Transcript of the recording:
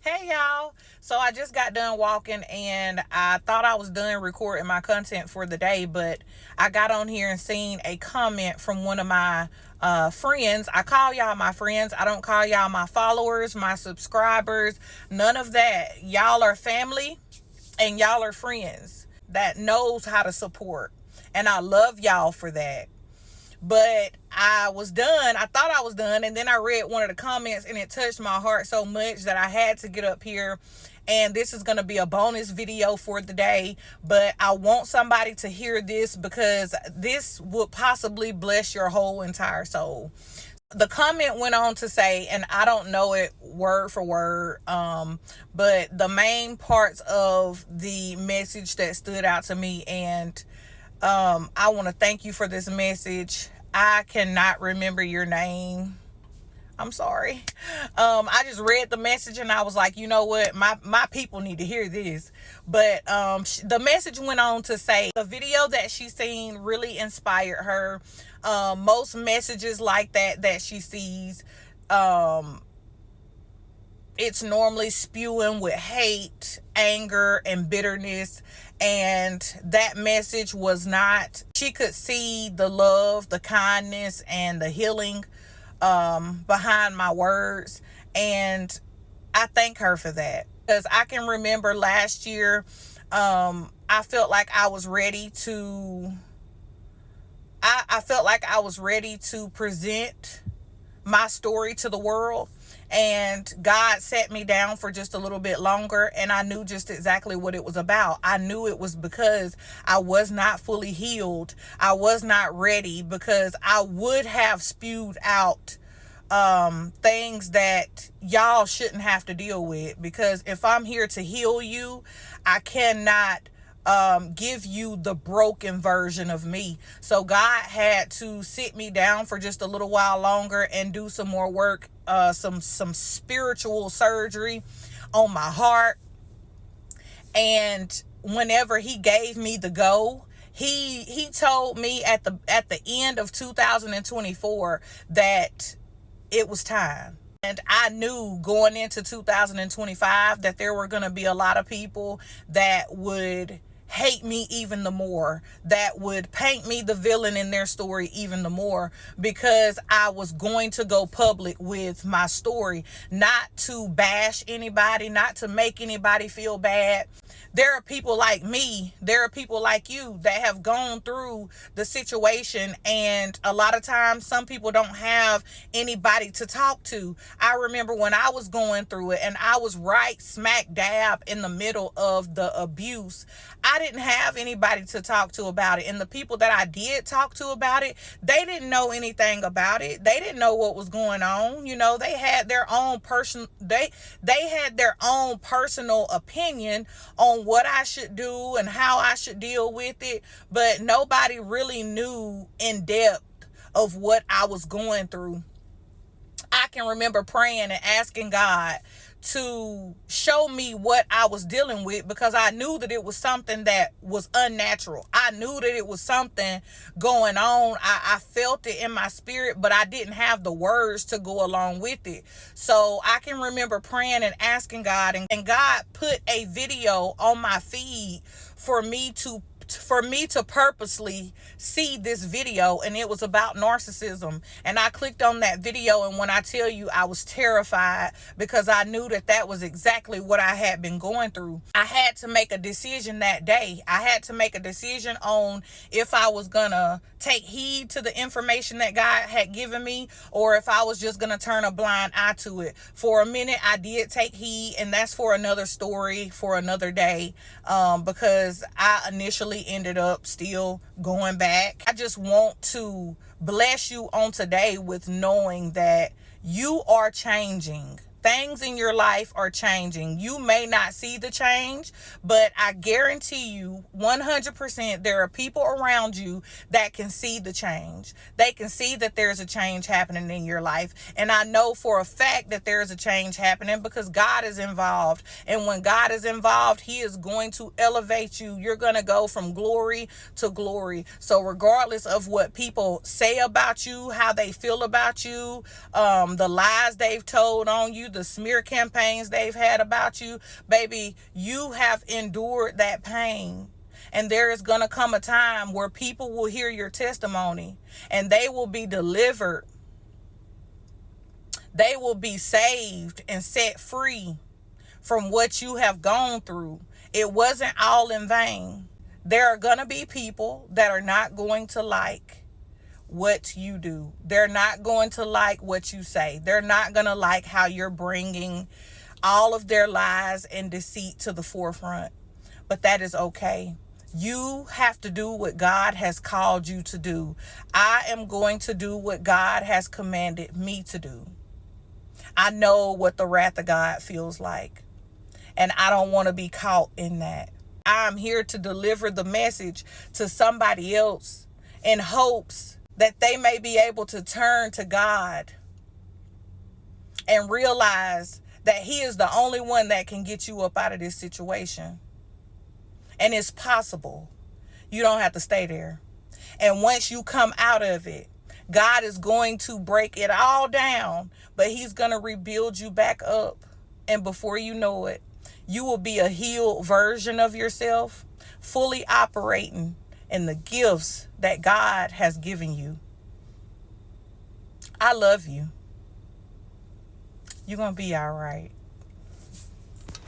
Hey y'all. So I just got done walking and I thought I was done recording my content for the day, but I got on here and seen a comment from one of my friends. I call y'all my friends. I don't call y'all my followers, my subscribers, none of that. Y'all are family and y'all are friends that knows how to support. And I love y'all for that. But I was done. I thought I was done. And then I read one of the comments and it touched my heart so much that I had to get up here. And this is going to be a bonus video for the day. But I want somebody to hear this because this would possibly bless your whole entire soul. The comment went on to say, and I don't know it word for word, but the main parts of the message that stood out to me, and I want to thank you for this message. I cannot remember your name. I'm sorry. I just read the message and I was like, you know what? My people need to hear this. But the message went on to say the video that she seen really inspired her. Most messages like that she sees, it's normally spewing with hate, anger, and bitterness. And that message was not. She could see the love, the kindness, and the healing behind my words. And I thank her for that. Because I can remember last year, I felt like I was ready to. I felt like I was ready to present my story to the world, and God sat me down for just a little bit longer, and I knew just exactly what it was about. I knew it was because I was not fully healed. I was not ready, because I would have spewed out things that y'all shouldn't have to deal with, because if I'm here to heal you, I cannot give you the broken version of me. So God had to sit me down for just a little while longer and do some more work, some spiritual surgery on my heart. And whenever he gave me the go, he told me at the end of 2024 that it was time. And I knew going into 2025 that there were going to be a lot of people that would hate me even the more, that would paint me the villain in their story even the more, because I was going to go public with my story, not to bash anybody, not to make anybody feel bad. There are people like me, there are people like you that have gone through the situation, and a lot of times some people don't have anybody to talk to. I remember when I was going through it and I was right smack dab in the middle of the abuse, I didn't have anybody to talk to about it. And the people that I did talk to about it, they didn't know anything about it. They didn't know what was going on. You know, they had their own they had their own personal opinion on what I should do and how I should deal with it, but nobody really knew in depth of what I was going through. I can remember praying and asking God to show me what I was dealing with, because I knew that it was something that was unnatural. I knew that it was something going on. I felt it in my spirit, but I didn't have the words to go along with it. So I can remember praying and asking God, and God put a video on my feed for me to purposely see this video, and it was about narcissism. And I clicked on that video, and when I tell you, I was terrified, because I knew that was exactly what I had been going through. I had to make a decision that day. I had to make a decision on if I was gonna take heed to the information that God had given me, or if I was just gonna turn a blind eye to it. For a minute, I did take heed, and that's for another story, for another day, because I initially ended up still going back. I just want to bless you on today with knowing that you are changing. Things in your life are changing. You may not see the change, but I guarantee you 100% there are people around you that can see the change. They can see that there's a change happening in your life. And I know for a fact that there's a change happening because God is involved. And when God is involved, he is going to elevate you. You're going to go from glory to glory. So regardless of what people say about you, how they feel about you, the lies they've told on you, the smear campaigns they've had about you, baby, you have endured that pain. And there is going to come a time where people will hear your testimony and they will be delivered. They will be saved and set free from what you have gone through. It wasn't all in vain. There are going to be people that are not going to like what you do. They're not going to like what you say. They're not going to like how you're bringing all of their lies and deceit to the forefront. But that is okay. You have to do what God has called you to do. I am going to do what God has commanded me to do. I know what the wrath of God feels like, and I don't want to be caught in that. I'm here to deliver the message to somebody else in hopes that they may be able to turn to God and realize that He is the only one that can get you up out of this situation. And it's possible. You don't have to stay there. And once you come out of it, God is going to break it all down, but He's going to rebuild you back up. And before you know it, you will be a healed version of yourself, fully operating in the gifts that God has given you. I love you. You're going to be all right.